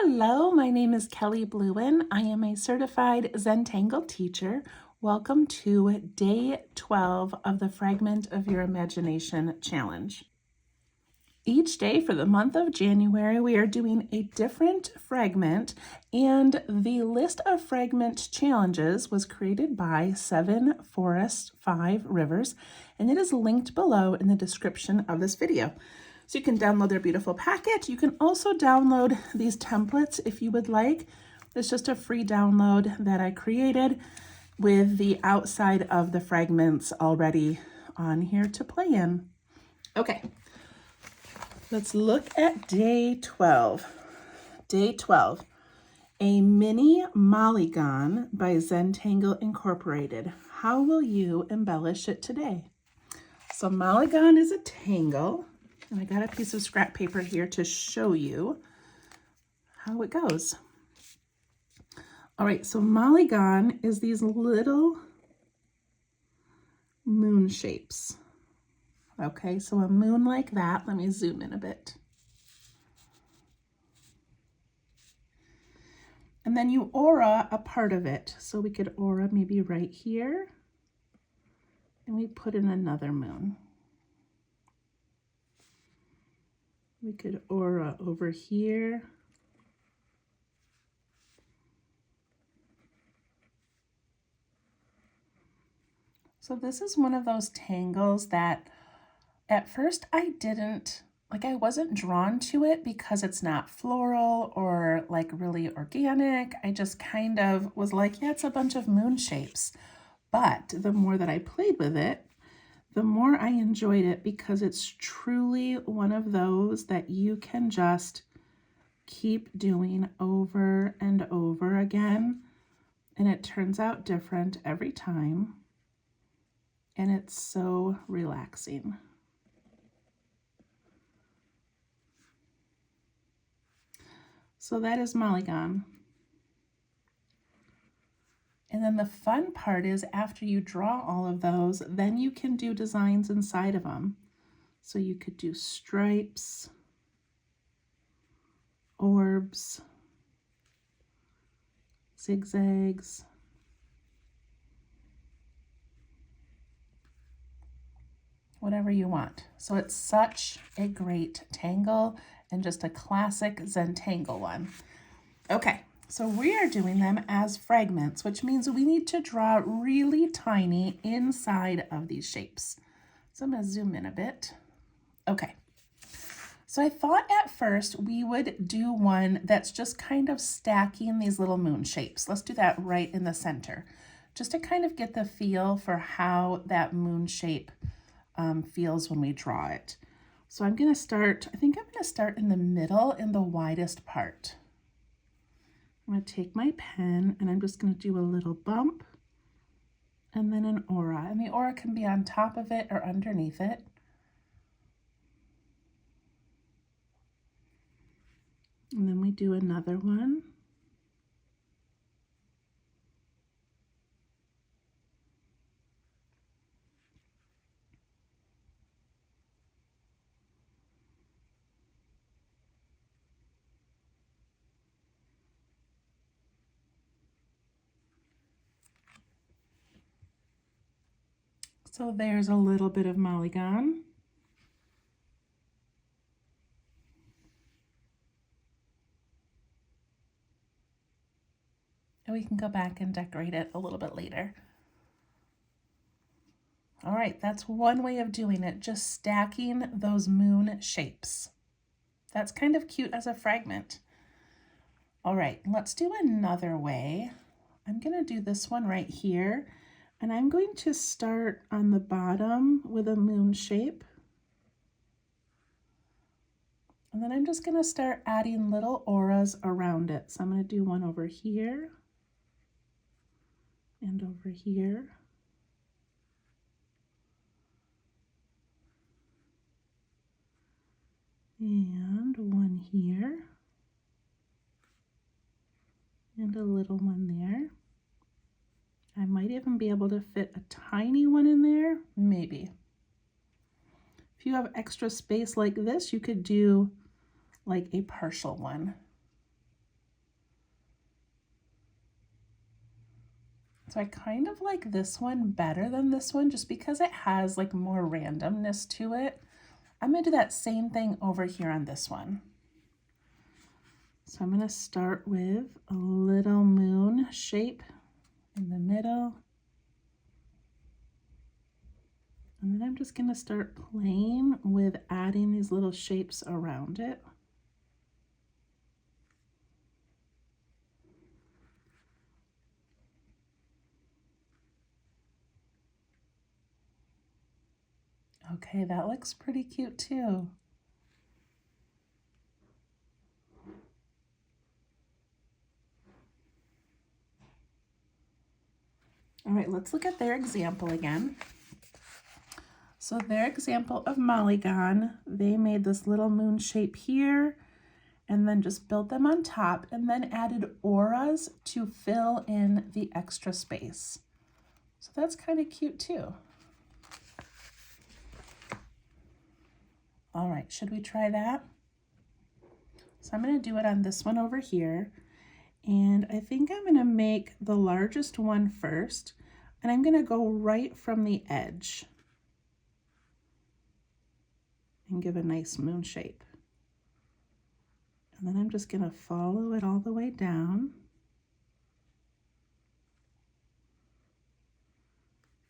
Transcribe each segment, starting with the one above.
Hello, my name is Kelly Bluin. I am a certified Zentangle teacher. Welcome to day 12 of the Fragment of Your Imagination challenge. Each day for the month of January, we are doing a different fragment, and the list of fragment challenges was created by 7 Forests, 5 Rivers, and it is linked below in the description of this video. So you can download their beautiful packet. You can also download these templates if you would like. It's just a free download that I created with the outside of the fragments already on here to play in. Okay, let's look at day 12. Day 12, a mini Molygon by Zentangle Incorporated. How will you embellish it today? So Mollygon is a tangle. And I got a piece of scrap paper here to show you how it goes. All right, so Molygon is these little moon shapes. Okay, so a moon like that. Let me zoom in a bit. And then you aura a part of it. So we could aura maybe right here. And we put in another moon. We could aura over here. So this is one of those tangles that at first I wasn't drawn to it because it's not floral or like really organic. I just kind of was like, yeah, it's a bunch of moon shapes. But the more that I played with it, the more I enjoyed it because it's truly one of those that you can just keep doing over and over again. And it turns out different every time. And it's so relaxing. So that is Mollygon. And then the fun part is after you draw all of those, then you can do designs inside of them. So you could do stripes, orbs, zigzags, whatever you want. So it's such a great tangle and just a classic Zentangle one. Okay. So we are doing them as fragments, which means we need to draw really tiny inside of these shapes. So I'm going to zoom in a bit. Okay. So I thought at first we would do one that's just kind of stacking these little moon shapes. Let's do that right in the center, just to kind of get the feel for how that moon shape feels when we draw it. So I'm going to start, I think I'm going to start in the middle in the widest part. I'm going to take my pen and I'm just going to do a little bump and then an aura. And the aura can be on top of it or underneath it. And then we do another one. So there's a little bit of Molygon. And we can go back and decorate it a little bit later. All right, that's one way of doing it, just stacking those moon shapes. That's kind of cute as a fragment. All right, let's do another way. I'm going to do this one right here. And I'm going to start on the bottom with a moon shape. And then I'm just going to start adding little auras around it. So I'm going to do one over here and over here. And one here. And a little one there. I might even be able to fit a tiny one in there, maybe. If you have extra space like this, you could do like a partial one. So I kind of like this one better than this one just because it has like more randomness to it. I'm gonna do that same thing over here on this one. So I'm gonna start with a little moon shape in the middle. And then I'm just gonna start playing with adding these little shapes around it. Okay, that looks pretty cute too. All right, let's look at their example again. So their example of Mollygon, they made this little moon shape here and then just built them on top and then added auras to fill in the extra space. So that's kind of cute too. All right, should we try that? So I'm going to do it on this one over here. And I think I'm going to make the largest one first. And I'm going to go right from the edge and give a nice moon shape. And then I'm just going to follow it all the way down.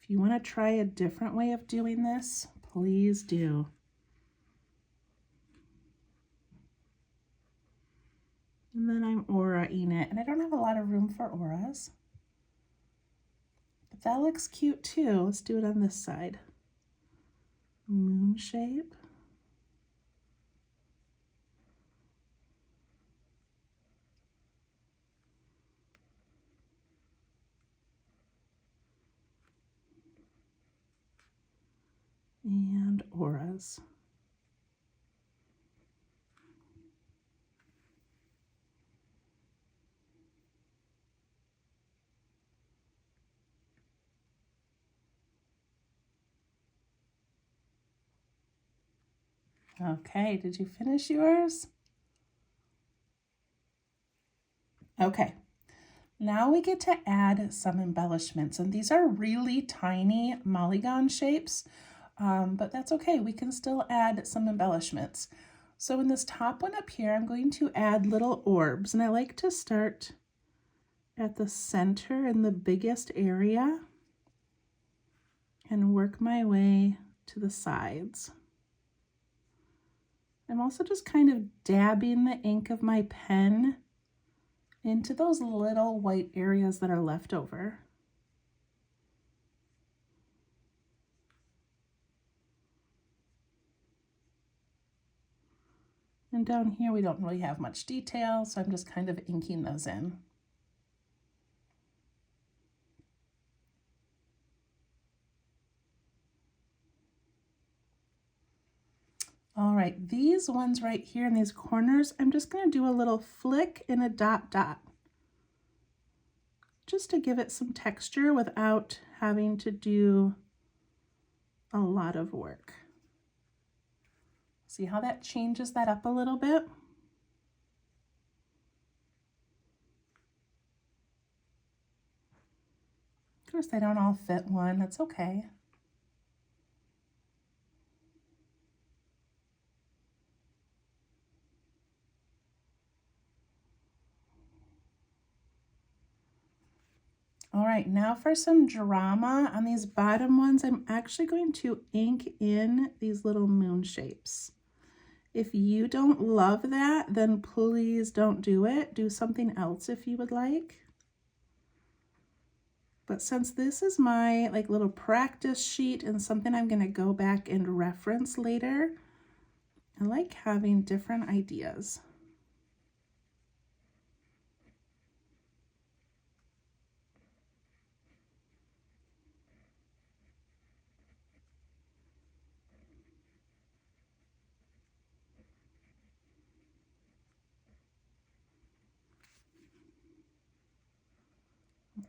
If you want to try a different way of doing this, please do. And then I'm aura-ing it, and I don't have a lot of room for auras. But that looks cute too. Let's do it on this side. Moon shape. And auras. Okay, did you finish yours? Okay, now we get to add some embellishments, and these are really tiny Molygon shapes, but that's okay. We can still add some embellishments. So in this top one up here, I'm going to add little orbs, and I like to start at the center in the biggest area and work my way to the sides. I'm also just kind of dabbing the ink of my pen into those little white areas that are left over. And down here we don't really have much detail, so I'm just kind of inking those in. All right, these ones right here in these corners, I'm just going to do a little flick and a dot dot, just to give it some texture without having to do a lot of work. See how that changes that up a little bit? Of course, they don't all fit one. That's okay. All right, now for some drama on these bottom ones, I'm actually going to ink in these little moon shapes. If you don't love that, then please don't do it. Do something else if you would like. But since this is my like little practice sheet and something I'm gonna go back and reference later, I like having different ideas.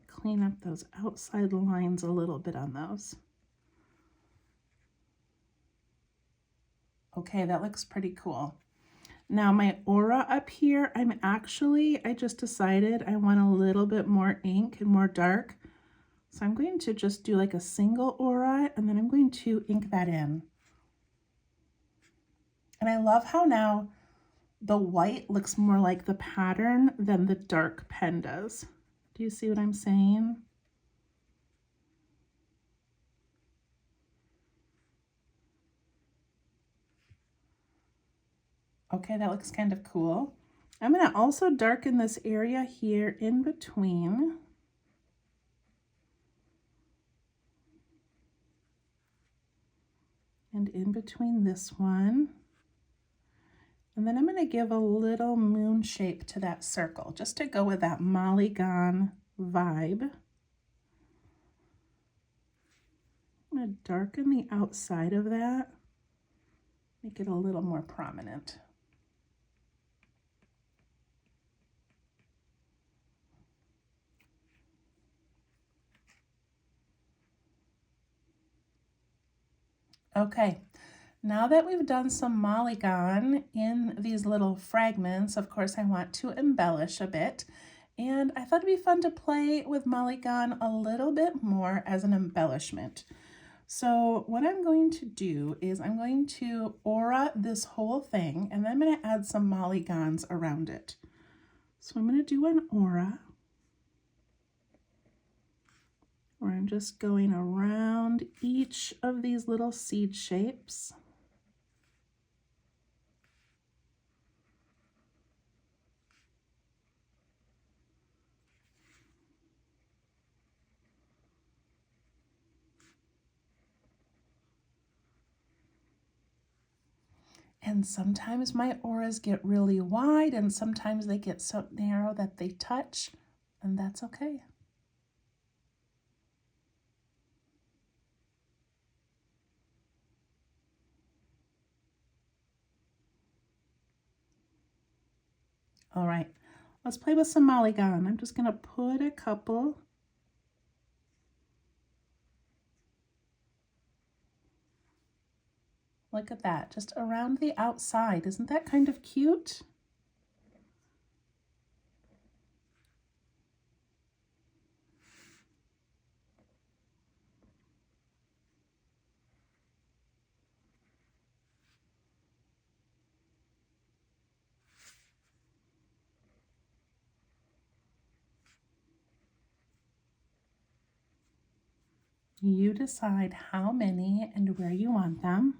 Clean up those outside lines a little bit on those. Okay, that looks pretty cool. Now my aura up here, I just decided I want a little bit more ink and more dark. So I'm going to just do like a single aura, and then I'm going to ink that in. And I love how now the white looks more like the pattern than the dark pen does. Do you see what I'm saying? Okay, that looks kind of cool. I'm going to also darken this area here in between. And in between this one. And then I'm going to give a little moon shape to that circle, just to go with that Mollygon vibe. I'm going to darken the outside of that, make it a little more prominent. Okay, now that we've done some Mollygon in these little fragments, of course I want to embellish a bit, and I thought it'd be fun to play with Mollygon a little bit more as an embellishment. So what I'm going to do is I'm going to aura this whole thing, and then I'm going to add some Mollygons around it. So I'm going to do an aura, where I'm just going around each of these little seed shapes. And sometimes my auras get really wide, and sometimes they get so narrow that they touch, and that's okay. All right, let's play with some Molygon. I'm just going to put a couple. Look at that, just around the outside. Isn't that kind of cute? You decide how many and where you want them.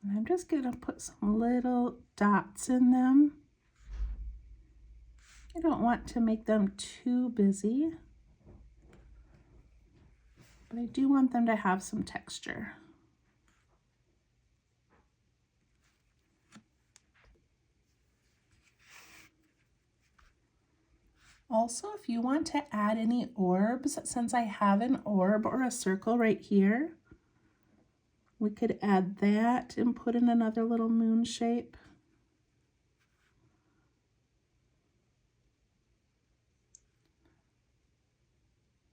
And I'm just going to put some little dots in them. I don't want to make them too busy, but I do want them to have some texture. Also, if you want to add any orbs, since I have an orb or a circle right here, we could add that and put in another little moon shape.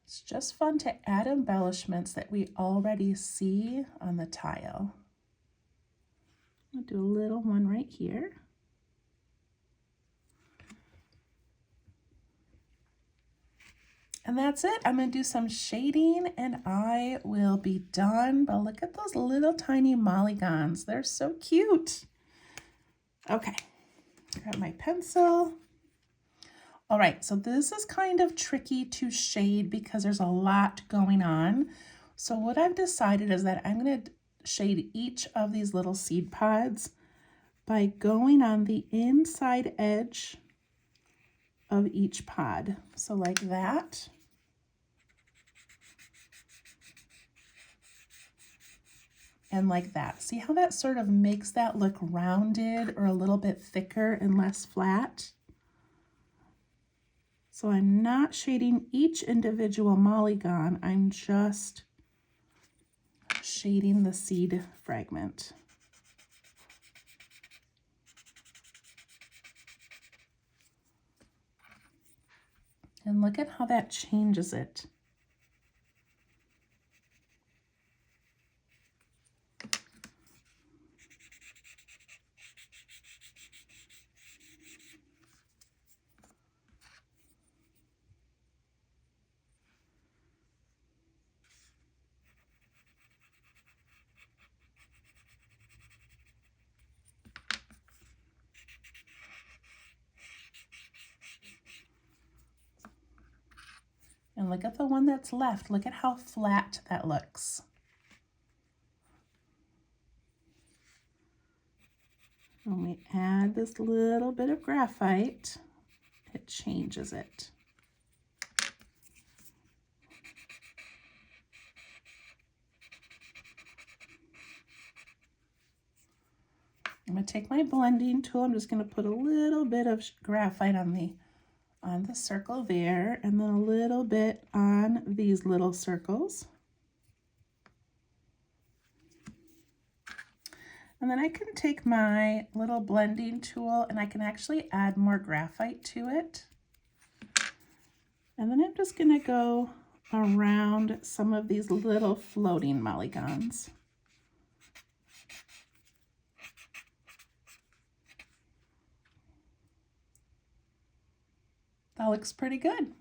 It's just fun to add embellishments that we already see on the tile. I'll do a little one right here. And that's it. I'm going to do some shading and I will be done. But look at those little tiny Mollygons. They're so cute. Okay, grab my pencil. All right, so this is kind of tricky to shade because there's a lot going on. So what I've decided is that I'm going to shade each of these little seed pods by going on the inside edge of each pod. So like that. And like that. See how that sort of makes that look rounded or a little bit thicker and less flat? So I'm not shading each individual Mollygon, I'm just shading the seed fragment. And look at how that changes it. And look at the one that's left. Look at how flat that looks. When we add this little bit of graphite, it changes it. I'm going to take my blending tool. I'm just going to put a little bit of graphite on the circle there, and then a little bit on these little circles. And then I can take my little blending tool and I can actually add more graphite to it. And then I'm just going to go around some of these little floating Mollygons. That looks pretty good.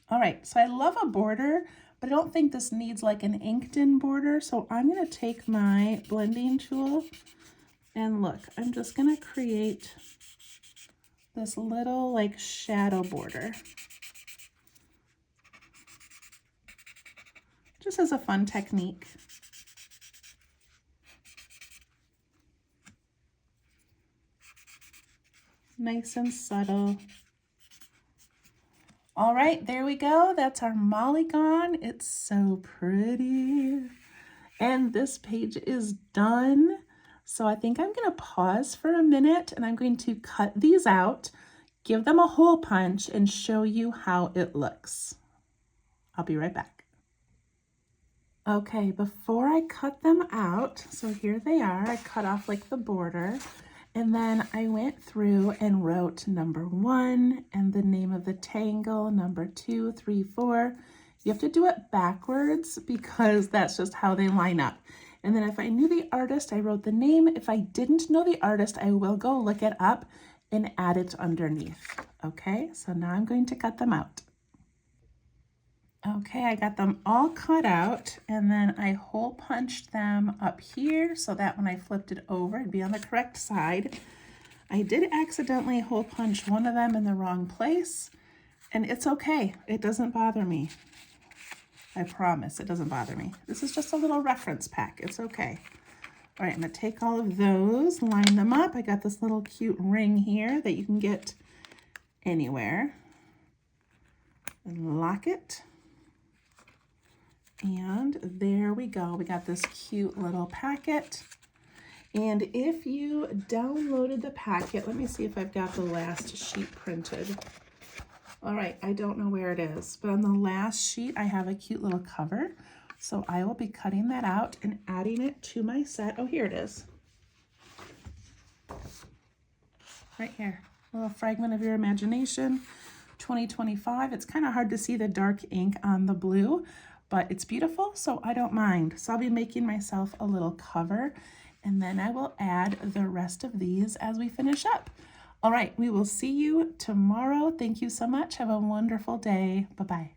All right, so I love a border, but I don't think this needs like an inked in border. So I'm going to take my blending tool and look, I'm just going to create this little like shadow border. Just as a fun technique. Nice and subtle. All right, there we go. That's our Mollygon. It's so pretty. And this page is done. So I think I'm going to pause for a minute and I'm going to cut these out, give them a hole punch, and show you how it looks. I'll be right back. Okay, before I cut them out, so here they are. I cut off like the border. And then I went through and wrote number 1 and the name of the tangle, number 2, 3, 4. You have to do it backwards because that's just how they line up. And then if I knew the artist, I wrote the name. If I didn't know the artist, I will go look it up and add it underneath. Okay, so now I'm going to cut them out. Okay, I got them all cut out and then I hole punched them up here so that when I flipped it over, it'd be on the correct side. I did accidentally hole punch one of them in the wrong place, and it's okay. It doesn't bother me. I promise it doesn't bother me. This is just a little reference pack. It's okay. All right, I'm gonna take all of those, line them up. I got this little cute ring here that you can get anywhere. And lock it. And there we go. We got this cute little packet. And if you downloaded the packet, let me see if I've got the last sheet printed. All right, I don't know where it is, but on the last sheet, I have a cute little cover. So I will be cutting that out and adding it to my set. Oh, here it is. Right here, a little fragment of your imagination, 2025. It's kind of hard to see the dark ink on the blue, but it's beautiful, so I don't mind. So I'll be making myself a little cover, and then I will add the rest of these as we finish up. All right, we will see you tomorrow. Thank you so much. Have a wonderful day. Bye-bye.